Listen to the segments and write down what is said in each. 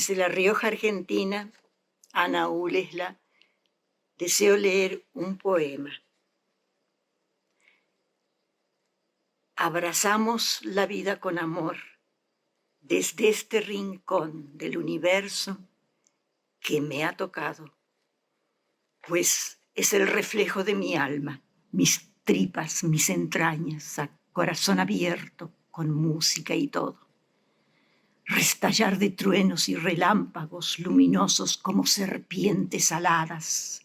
Desde La Rioja, Argentina, Ana Ulesla, deseo leer un poema. Abrazamos la vida con amor desde este rincón del universo que me ha tocado, pues es el reflejo de mi alma, mis tripas, mis entrañas, a corazón abierto, con música y todo. Restallar de truenos y relámpagos luminosos como serpientes aladas,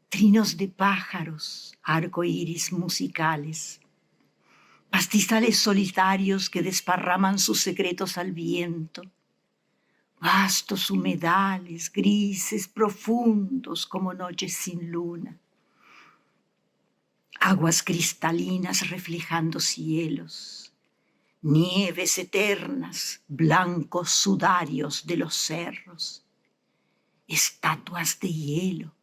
trinos de pájaros, arcoíris musicales, pastizales solitarios que desparraman sus secretos al viento, vastos humedales grises profundos como noches sin luna, aguas cristalinas reflejando cielos, nieves eternas, blancos sudarios de los cerros, estatuas de hielo,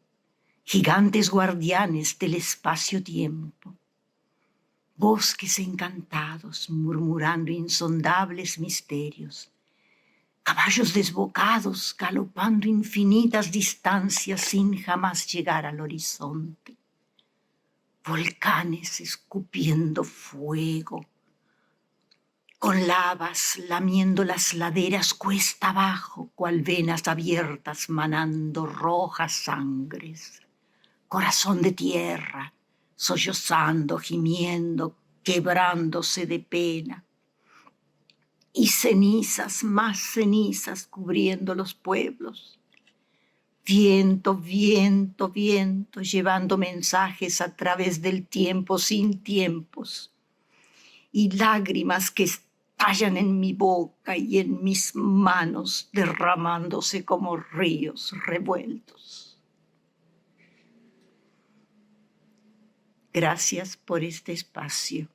gigantes guardianes del espacio-tiempo, bosques encantados murmurando insondables misterios, caballos desbocados galopando infinitas distancias sin jamás llegar al horizonte, volcanes escupiendo fuego, con lavas lamiendo las laderas cuesta abajo, cual venas abiertas manando rojas sangres, corazón de tierra, sollozando, gimiendo, quebrándose de pena, y cenizas, más cenizas cubriendo los pueblos. Viento, viento, viento, llevando mensajes a través del tiempo sin tiempos, y lágrimas que estallan en mi boca y en mis manos, derramándose como ríos revueltos. Gracias por este espacio.